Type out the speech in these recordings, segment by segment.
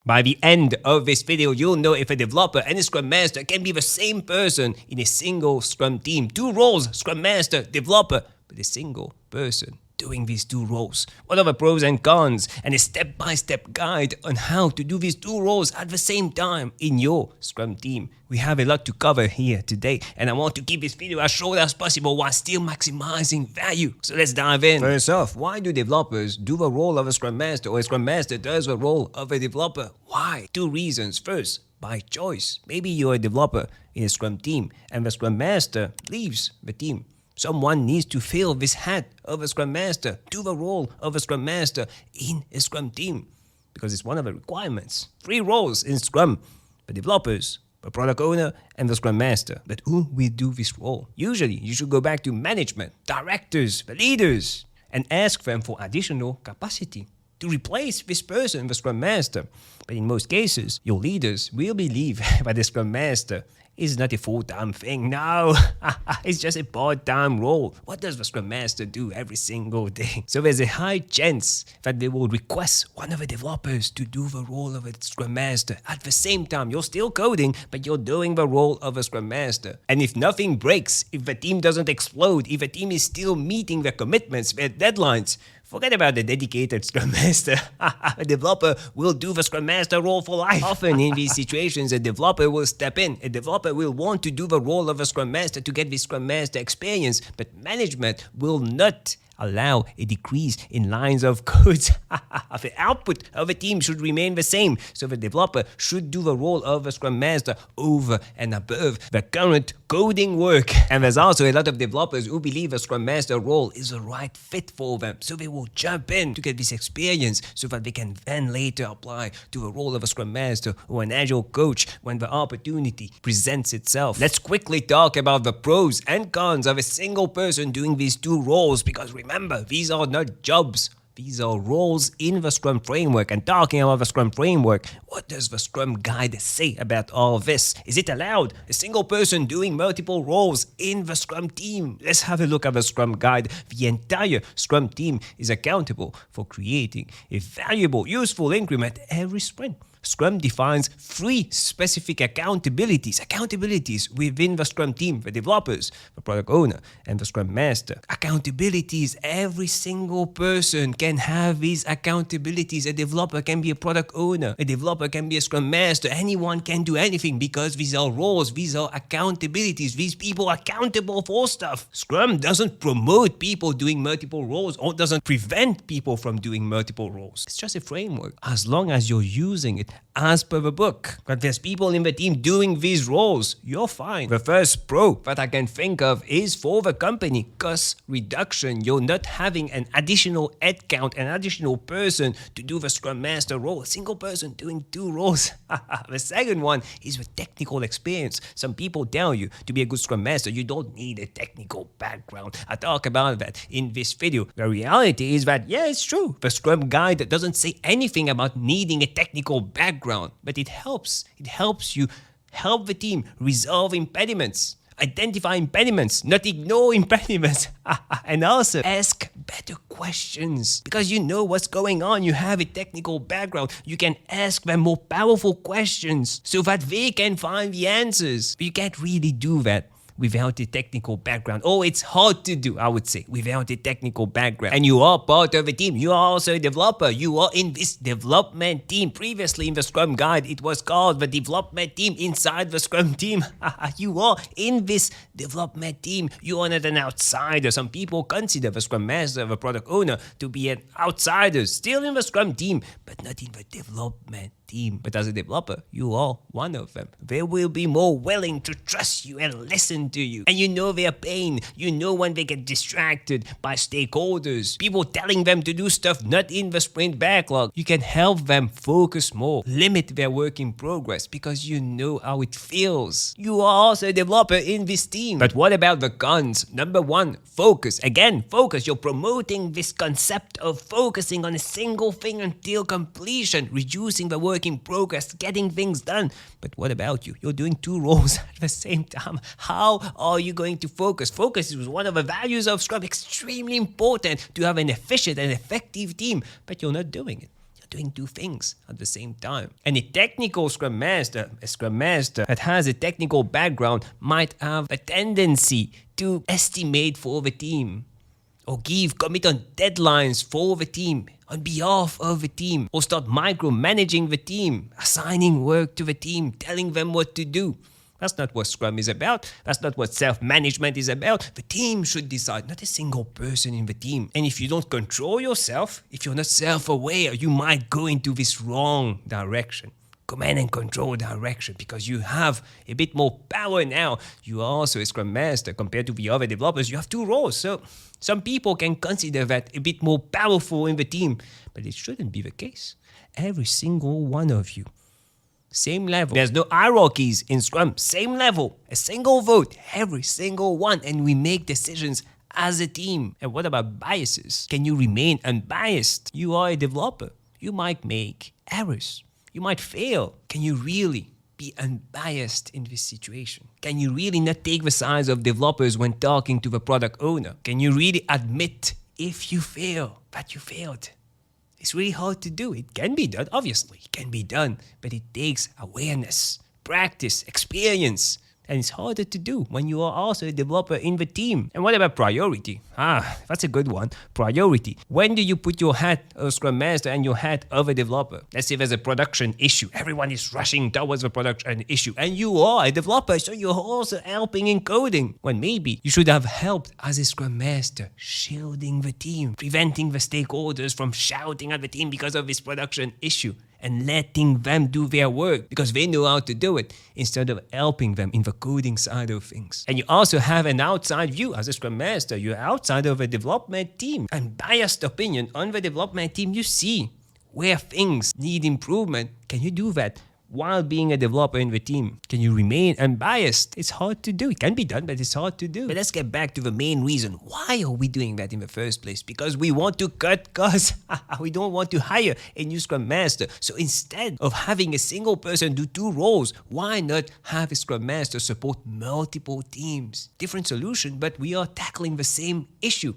By the end of this video, you'll know if a developer and a Scrum Master can be the same person in a single Scrum team. Two roles, Scrum Master, developer, but a single person doing these two roles. What are the pros and cons, and a step-by-step guide on how to do these two roles at the same time in your Scrum team. We have a lot to cover here today, and I want to keep this video as short as possible while still maximizing value. So let's dive in. First off, why do developers do the role of a Scrum Master, or a Scrum Master does the role of a developer? Why? Two reasons. First, by choice. Maybe you're a developer in a Scrum team, and the Scrum Master leaves the team. Someone needs to fill this hat of a Scrum Master, do the role of a Scrum Master in a Scrum team, because it's one of the requirements. 3 roles in Scrum: the developers, the product owner, and the Scrum Master. But who will do this role? Usually, you should go back to management, directors, the leaders, and ask them for additional capacity to replace this person, the Scrum Master. But in most cases, your leaders will believe that the Scrum Master is not a full-time thing. No, it's just a part-time role. What does the Scrum Master do every single day? So there's a high chance that they will request one of the developers to do the role of a Scrum Master. At the same time, you're still coding, but you're doing the role of a Scrum Master. And if nothing breaks, if the team doesn't explode, if the team is still meeting their commitments, their deadlines, forget about the dedicated Scrum Master. A developer will do the Scrum Master role for life. Often in these situations, a developer will step in. A developer will want to do the role of a Scrum Master to get the Scrum Master experience, but management will not allow a decrease in lines of code. The output of a team should remain the same, so the developer should do the role of a Scrum Master over and above the current coding work. And there's also a lot of developers who believe a Scrum Master role is the right fit for them, so they will jump in to get this experience so that they can then later apply to the role of a Scrum Master or an Agile coach when the opportunity presents itself. Let's quickly talk about the pros and cons of a single person doing these two roles, because remember, these are not jobs. These are roles in the Scrum framework. And talking about the Scrum framework, what does the Scrum Guide say about all this? Is it allowed? A single person doing multiple roles in the Scrum team? Let's have a look at the Scrum Guide. The entire Scrum team is accountable for creating a valuable, useful increment every sprint. Scrum defines 3 specific accountabilities within the Scrum team: the developers, the product owner, and the Scrum Master. Accountabilities, every single person can have these accountabilities. A developer can be a product owner, a developer can be a Scrum Master. Anyone can do anything because these are roles, these are accountabilities, these people are accountable for stuff. Scrum doesn't promote people doing multiple roles or doesn't prevent people from doing multiple roles. It's just a framework, as long as you're using it as per the book. But there's people in the team doing these roles, you're fine. The first pro that I can think of is for the company: cost reduction. You're not having an additional headcount, an additional person to do the Scrum Master role. A single person doing 2 roles. The second one is the technical experience. Some people tell you to be a good Scrum Master, you don't need a technical background. I talk about that in this video. The reality is that, yeah, it's true. The Scrum Guide doesn't say anything about needing a technical background, but it helps. It helps you help the team resolve impediments, identify impediments, not ignore impediments, and also ask better questions. Because you know what's going on, you have a technical background, you can ask them more powerful questions so that they can find the answers. But you can't really do that without a technical background. Oh, it's hard to do, I would say, without a technical background. And you are part of a team. You are also a developer. You are in this development team. Previously in the Scrum Guide, it was called the development team inside the Scrum team. You are in this development team. You are not an outsider. Some people consider the Scrum Master, the product owner, to be an outsider, still in the Scrum team, but not in the development team. But as a developer, you are one of them. They will be more willing to trust you and listen to you. And you know their pain. You know when they get distracted by stakeholders, people telling them to do stuff not in the sprint backlog. You can help them focus more, limit their work in progress, because you know how it feels. You are also a developer in this team. But what about the cons? Number 1, focus. Again, focus. You're promoting this concept of focusing on a single thing until completion, reducing the work in progress, getting things done. But what about you? You're doing 2 roles at the same time. How are you going to focus? Focus is one of the values of Scrum. Extremely important to have an efficient and effective team, but you're not doing it. You're doing two things at the same time. And a technical Scrum Master, a Scrum Master that has a technical background, might have a tendency to estimate for the team, or give commitment deadlines for the team on behalf of the team, or start micromanaging the team, assigning work to the team, telling them what to do. That's not what Scrum is about. That's not what self-management is about. The team should decide, not a single person in the team. And if you don't control yourself, if you're not self-aware, you might go into this wrong direction. Command and control direction, because you have a bit more power now. You are also a Scrum Master compared to the other developers. You have two roles. So some people can consider that a bit more powerful in the team, but it shouldn't be the case. Every single one of you, same level. There's no hierarchies in Scrum. Same level, a single vote, every single one, and we make decisions as a team. And what about biases? Can you remain unbiased? You are a developer. You might make errors. You might fail. Can you really be unbiased in this situation? Can you really not take the sides of developers when talking to the product owner? Can you really admit if you fail, that you failed? It's really hard to do. It can be done, obviously. It can be done, but it takes awareness, practice, experience. And it's harder to do when you are also a developer in the team. And what about priority? That's a good one. Priority. When do you put your hat of Scrum Master and your hat of a developer? Let's say there's a production issue. Everyone is rushing towards the production issue. And you are a developer, so you're also helping in coding. When maybe you should have helped as a Scrum Master, shielding the team, preventing the stakeholders from shouting at the team because of this production issue, and letting them do their work because they know how to do it, instead of helping them in the coding side of things. And you also have an outside view as a Scrum Master. You're outside of a development team. And biased opinion on the development team, you see where things need improvement. Can you do that while being a developer in the team? Can you remain unbiased? It's hard to do. It can be done, but it's hard to do. But let's get back to the main reason. Why are we doing that in the first place? Because we want to cut costs. We don't want to hire a new Scrum Master. So instead of having a single person do two roles, why not have a Scrum Master support multiple teams? Different solution, but we are tackling the same issue.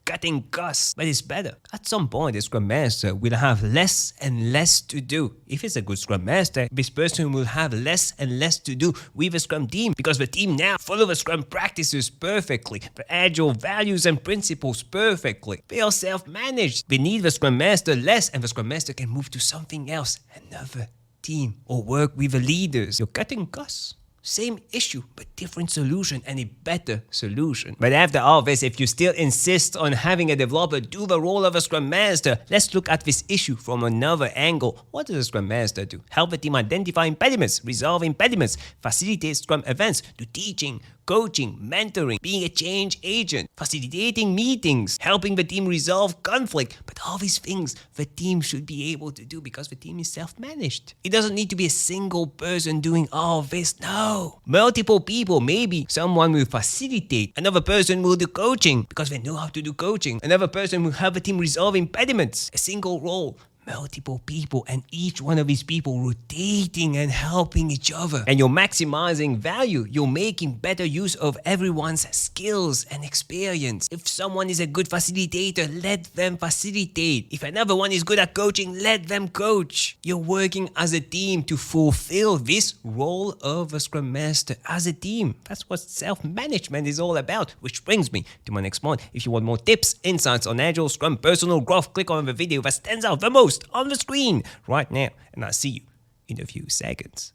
Cutting costs, but it's better. At some point, a Scrum Master will have less and less to do. If it's a good Scrum Master, this person will have less and less to do with a Scrum team, because the team now follow the Scrum practices perfectly, the Agile values and principles perfectly. They are self-managed. They need the Scrum Master less, and the Scrum Master can move to something else, another team, or work with the leaders. You're cutting costs. Same issue, but different solution, and a better solution. But after all this, if you still insist on having a developer do the role of a Scrum Master, let's look at this issue from another angle. What does a Scrum Master do? Help the team identify impediments, resolve impediments, facilitate Scrum events, do teaching, coaching, mentoring, being a change agent, facilitating meetings, helping the team resolve conflict. But all these things the team should be able to do because the team is self-managed. It doesn't need to be a single person doing all this. No. Multiple people. Maybe someone will facilitate. Another person will do coaching because they know how to do coaching. Another person will help the team resolve impediments. A single role. Multiple people, and each one of these people rotating and helping each other. And you're maximizing value. You're making better use of everyone's skills and experience. If someone is a good facilitator, let them facilitate. If another one is good at coaching, let them coach. You're working as a team to fulfill this role of a Scrum Master as a team. That's what self-management is all about. Which brings me to my next point. If you want more tips, insights on Agile, Scrum, personal growth, click on the video that stands out the most on the screen right now, and I'll see you in a few seconds.